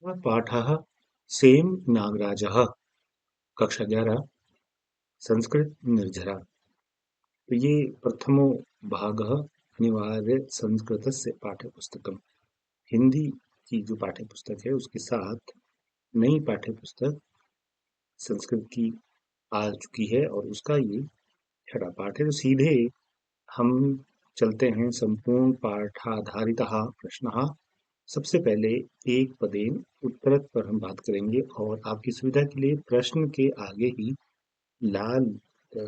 पाठः सेम नागराजः। कक्षा 11 संस्कृत निर्झरा। तो ये प्रथमो भागः अनिवार्य संस्कृतस्य पाठ्यपुस्तकम्। हिंदी की जो पाठ्य पुस्तक है उसके साथ नई पाठ्य पुस्तक संस्कृत की आ चुकी है और उसका ये छठा पाठ है। तो सीधे हम चलते हैं संपूर्ण पाठाधारितः प्रश्नः। सबसे पहले एक पदेन उत्तरत पर हम बात करेंगे और आपकी सुविधा के लिए प्रश्न के आगे ही लाल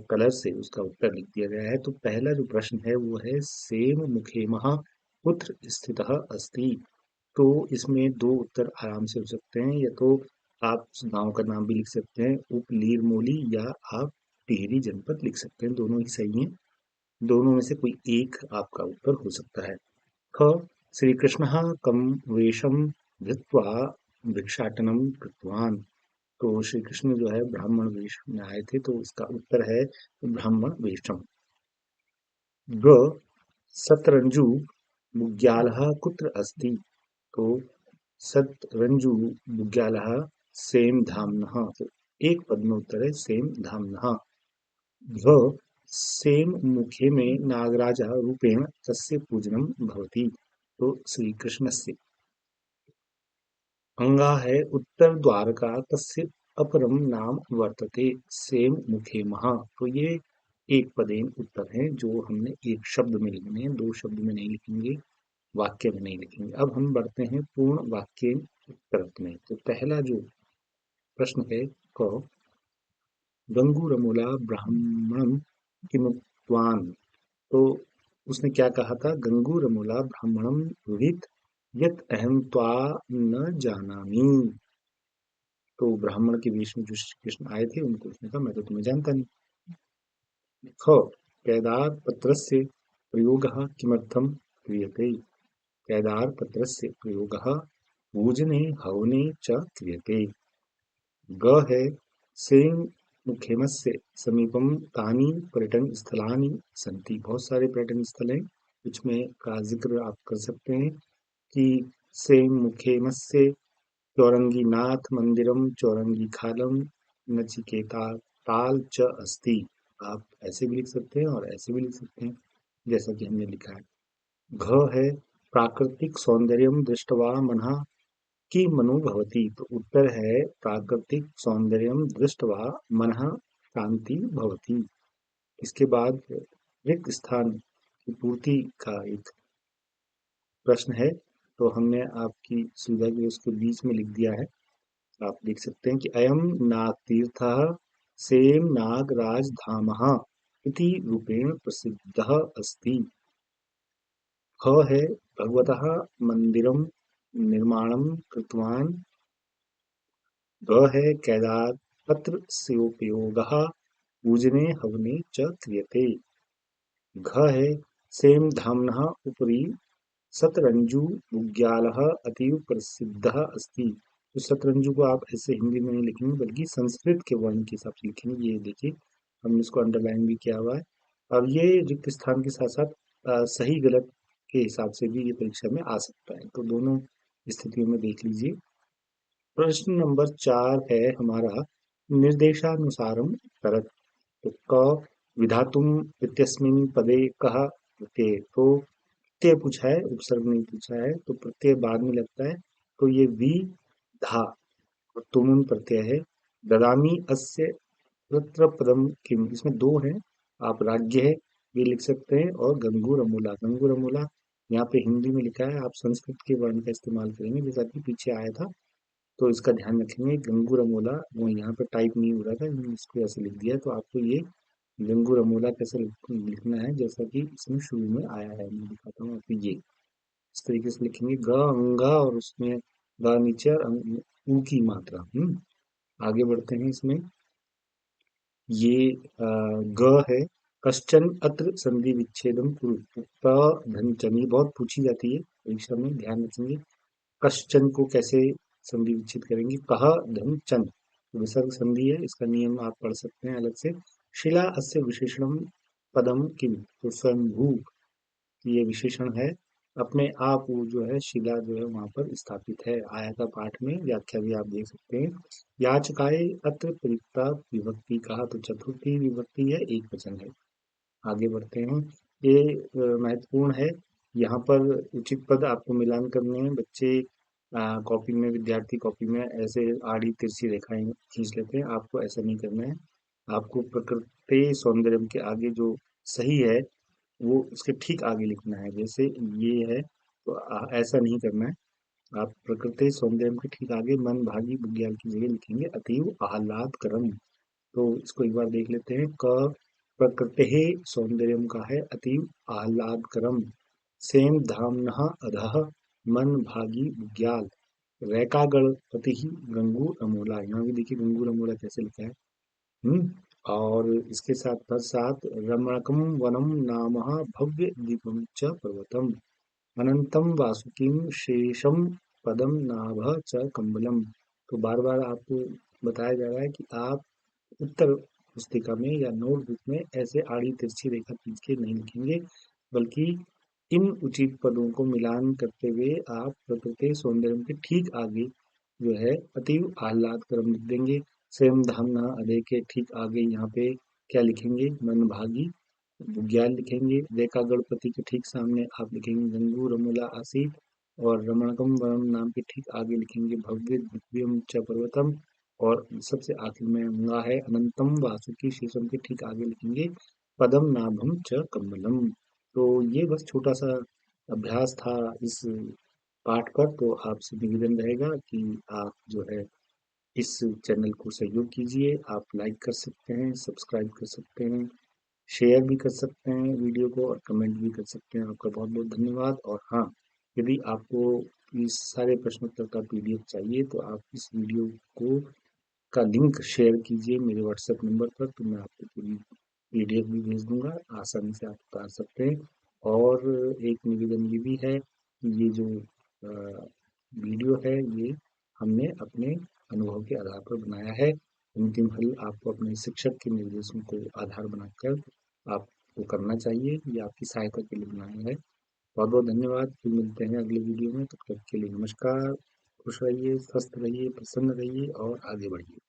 कलर से उसका उत्तर लिख दिया गया है। तो पहला जो प्रश्न है वो है सेम मुखेमः कुत्र स्थितः अस्ति। तो इसमें दो उत्तर आराम से हो सकते हैं, या तो आप उस गांव का नाम भी लिख सकते हैं उपलीरमोली, या आप टिहरी जनपद लिख सकते हैं, दोनों ही सही हैं। दोनों में से कोई एक आपका उत्तर हो सकता है। ख श्रीकृष्णः कं वेषं धृत्वा भिक्षाटनं कृतवान्। तो श्री कृष्ण जो है ब्राह्मण वेश में आए थे, तो इसका उत्तर है ब्राह्मण वेशम। ग शतरंजु बुग्यालः कुत्र अस्ति। तो शतरंजु बुग्यालः सेम धाम्नः। तो एक पद में उत्तर है सेम धाम्नः। घ सेम मुखे में नागराज रूपेण तस्य पूजनम भवति। तो श्री कृष्णस्य अंगा है उत्तर द्वारका तस्य अपरम नाम वर्तते सेम मुखे महा। तो ये एक पदेन उत्तर हैं जो हमने एक शब्द में लिखने हैं, दो शब्द में नहीं लिखेंगे, वाक्य में नहीं लिखेंगे। अब हम बढ़ते हैं पूर्ण वाक्य उत्तर में। तो पहला जो प्रश्न है क गंगूरमूला ब्राह्मणम किमुक्तवान। तो उसने क्या कहा था, गंगूरमूला ब्राह्मणम विदित यत अहम त्वा न जानामि। तो ब्राह्मण के वेश में जो श्री कृष्ण आए थे उनको उसने कहा मैं तो तुम्हें जानता नहीं। ख केदार पत्रस्य प्रयोगः किमर्थम क्रियते। केदार पत्रस्य प्रयोगः पूजने हवने च क्रियते। ग है सेम मुखेमस्य समीपम तानि पर्यटन स्थलानि सन्ति। बहुत सारे पर्यटन स्थल हैं, कुछ में का जिक्र आप कर सकते हैं कि सेम मुखेमस्य चौरंगीनाथ मंदिरम चौरंगी खालम नचिकेता ताल च अस्ति। आप ऐसे भी लिख सकते हैं और ऐसे भी लिख सकते हैं जैसा कि हमने लिखा है। घ है प्राकृतिक सौंदर्यम दृष्टवा मनः की मनो भवति। तो उत्तर है प्राकृतिक सौंदर्यम दृष्टवा मनः शांति भवति। इसके बाद रिक्त स्थान की पूर्ति का एक प्रश्न है, तो हमने आपकी सुविधा के लिए उसको बीच में लिख दिया है। आप देख सकते हैं कि अयम नागतीर्थः सेम नागराज धामः इति रूपेण प्रसिद्धः अस्ति। ख है भगवतः मंदिरम निर्माणम कृतवान। ग है केदार पत्र स्योपयोगः पूजने हवने च क्रियते। घ है सेम धाम्नः उपरि शतरंजु बुग्यालः अतीव प्रसिद्धः अस्ति। तो शतरंजु को आप ऐसे हिंदी में नहीं लिखेंगे बल्कि संस्कृत के वर्ण के हिसाब से लिखेंगे। ये देखिए हमने इसको अंडरलाइन भी किया हुआ है। अब ये रिक्त स्थान के साथ साथ सही गलत के हिसाब से भी ये परीक्षा में आ सकता है, तो दोनों स्थितियों में देख लीजिए। प्रश्न नंबर 4 है हमारा निर्देशानुसारम उत्तरत्। तो क विधातुम इत्यस्मिन् पदे कः प्रत्यय। तो प्रत्यय पूछा है, उपसर्ग नहीं पूछा है, तो प्रत्यय बाद में लगता है। तो ये वि धा और तुमुन प्रत्यय है। ददामी अस्य तत्र पदम किम, इसमें दो हैं, आप राज्य है ये लिख सकते हैं, और गंगूर अमूला। गंगूर अमूला यहाँ पे हिंदी में लिखा है, आप संस्कृत के वर्ण का इस्तेमाल करेंगे जैसा कि पीछे आया था। तो इसका ध्यान रखेंगे गंगूर अमूला वो यहाँ पे टाइप नहीं हो रहा था, मैंने इसको ऐसे लिख दिया। तो आपको ये गंगूर अमूला कैसे लिखना है जैसा कि इसमें शुरू में आया है, मैं दिखाता हूँ आपको। ये इस तरीके से लिखेंगे ग अंगा और उसमें ग नीचे और ऊ की मात्रा। आगे बढ़ते हैं इसमें। ये ग है कश्चन अत्र संधि विच्छेदम कुरु। क धन बहुत पूछी जाती है परीक्षा में, ध्यान रखेंगे कश्चन को कैसे संधि विच्छेद करेंगे। कह धन चन विसर्ग संधि है, इसका नियम आप पढ़ सकते हैं अलग से। शिला अस्य विशेषणम पदम किम। तो स्वयंभू ये विशेषण है अपने आप वो जो है शिला जो है वहां पर स्थापित है। आया था पाठ में, व्याख्या भी आप देख सकते हैं। याचकाय अत्र प्रयुक्ता विभक्ति कहा तो चतुर्थी विभक्ति है, एक वचन है। आगे बढ़ते हैं। ये महत्वपूर्ण है। यहाँ पर उचित पद आपको मिलान करने हैं। बच्चे कॉपी में, विद्यार्थी कॉपी में ऐसे आड़ी तिरछी रेखाएं खींच लेते हैं, आपको ऐसा नहीं करना है। आपको प्रकृति सौंदर्यम के आगे जो सही है वो उसके ठीक आगे लिखना है। जैसे ये है तो ऐसा नहीं करना है। आप प्रकृति सौंदर्यम के ठीक आगे मन भागी बुग्याल की जगह लिखेंगे अतीव आह्लादकरम। तो इसको एक बार देख लेते हैं। क प्रकृतेः सौंदर्यम का है अतीव आह्लादकरम। सेम धाम्नः अधः मन भागी बुग्याल। रैकागणपतिः गंगूर अमोला। यहाँ भी देखिए गंगूर अमोला कैसे लिखा है। हम्म। और इसके साथ पश्चात रमणकम वनम नामः भव्य दीपम च पर्वतम। अनंतम वासुकीम शेषम पदम नाभ च कम्बलम। तो बार बार आपको बताया जा रहा है कि आप उत्तर पुस्तिका में या नोटबुक में ऐसे आड़ी तिरछी रेखा खींच के नहीं लिखेंगे, बल्कि इन उचित पदों को मिलान करते हुए आप प्रकृति सौंदर्य के ठीक आगे जो है अतीव आह्लादकरम लिख देंगे। स्वयं धामना अधे के ठीक आगे यहाँ पे क्या लिखेंगे, मन भागी बुग्याल लिखेंगे। रेखा गणपति के ठीक सामने आप लिखेंगे गंगू रमूला आसीत। और रमणकम वरम नाम के ठीक आगे लिखेंगे भव्य दिव्यम च पर्वतम। और सबसे आखिर में हुआ है अनंतम वासुकी शीशम के ठीक आगे लिखेंगे पदम नाभम च कमलम। तो ये बस छोटा सा अभ्यास था इस पाठ पर। तो आपसे निवेदन रहेगा कि आप जो है इस चैनल को सहयोग कीजिए। आप लाइक कर सकते हैं, सब्सक्राइब कर सकते हैं, शेयर भी कर सकते हैं वीडियो को, और कमेंट भी कर सकते हैं। आपका बहुत बहुत धन्यवाद। और हाँ, यदि आपको इस सारे प्रश्नोत्तर का पीडीएफ चाहिए तो आप इस वीडियो को का लिंक शेयर कीजिए मेरे व्हाट्सएप नंबर पर, तो मैं आपको पूरी पीडीएफ भी भेज दूंगा, आसानी से आप उतार सकते हैं। और एक निवेदन ये भी है कि ये जो वीडियो है ये हमने अपने अनुभव के आधार पर बनाया है। अंतिम हल आपको अपने शिक्षक के निर्देशों को आधार बनाकर आपको करना चाहिए। ये आपकी सहायता के लिए बनाया है। बहुत बहुत धन्यवाद। फिर मिलते हैं अगले वीडियो में। तब तक के लिए नमस्कार। खुश रहिए, स्वस्थ रहिए, प्रसन्न रहिए और आगे बढ़िए।